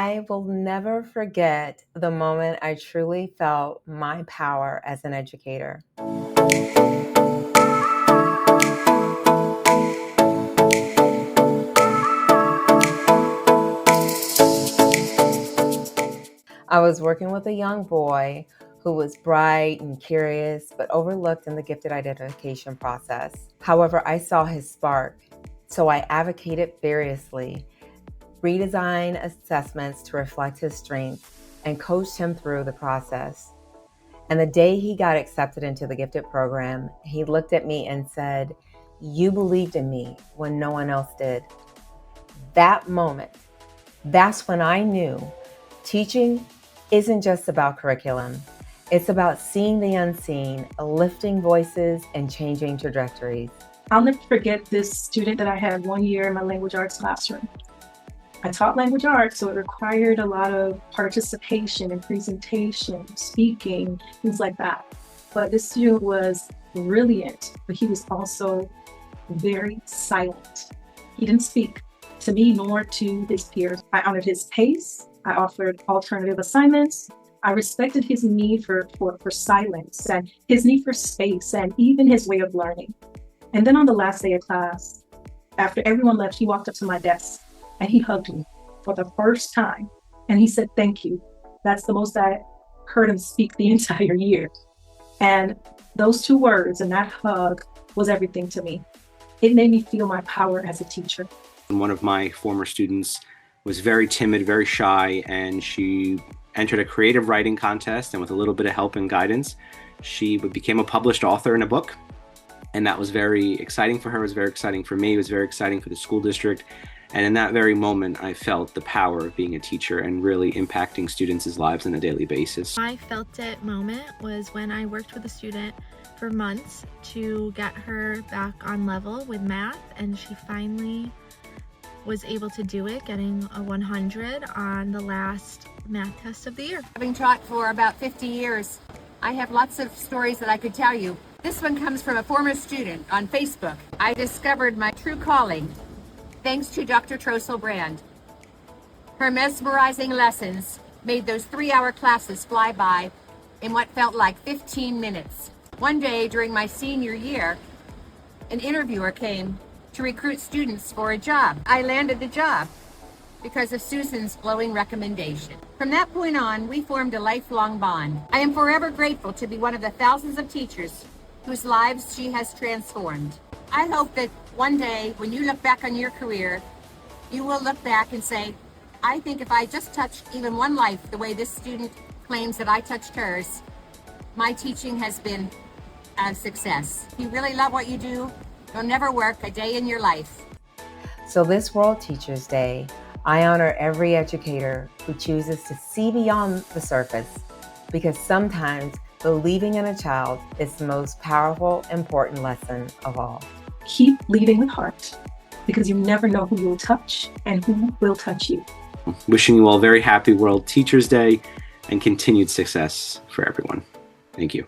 I will never forget the moment I truly felt my power as an educator. I was working with a young boy who was bright and curious, but overlooked in the gifted identification process. However, I saw his spark, so I advocated furiously, redesigned assessments to reflect his strengths, and coached him through the process. And the day he got accepted into the gifted program, he looked at me and said, "You believed in me when no one else did." That moment, that's when I knew teaching isn't just about curriculum. It's about seeing the unseen, lifting voices, and changing trajectories. I'll never forget this student that I had one year in my language arts classroom. I taught language arts, so it required a lot of participation and presentation, speaking, things like that. But this student was brilliant, but he was also very silent. He didn't speak to me nor to his peers. I honored his pace. I offered alternative assignments. I respected his need for silence and his need for space and even his way of learning. And then on the last day of class, after everyone left, he walked up to my desk and he hugged me for the first time. And he said, "Thank you." That's the most I heard him speak the entire year. And those two words and that hug was everything to me. It made me feel my power as a teacher. One of my former students was very timid, very shy, and she entered a creative writing contest, and with a little bit of help and guidance, she became a published author in a book. And that was very exciting for her, it was very exciting for me, it was very exciting for the school district. And in that very moment, I felt the power of being a teacher and really impacting students' lives on a daily basis. My felt it moment was when I worked with a student for months to get her back on level with math, and she finally was able to do it, getting a 100 on the last math test of the year. Having taught for about 50 years, I have lots of stories that I could tell you. This one comes from a former student on Facebook. I discovered my true calling thanks to Dr. Trossel Brand. Her mesmerizing lessons made those 3-hour classes fly by in what felt like 15 minutes. One day during my senior year, an interviewer came to recruit students for a job. I landed the job because of Susan's glowing recommendation. From that point on, we formed a lifelong bond. I am forever grateful to be one of the thousands of teachers whose lives she has transformed. I hope that one day, when you look back on your career, you will look back and say, I think if I just touched even one life the way this student claims that I touched hers, my teaching has been a success. If you really love what you do, you'll never work a day in your life. So this World Teachers Day, I honor every educator who chooses to see beyond the surface, because sometimes believing in a child is the most powerful, important lesson of all. Keep leading with heart, because you never know who you'll touch and who will touch you. Wishing you all a very happy World Teachers Day and continued success for everyone. Thank you.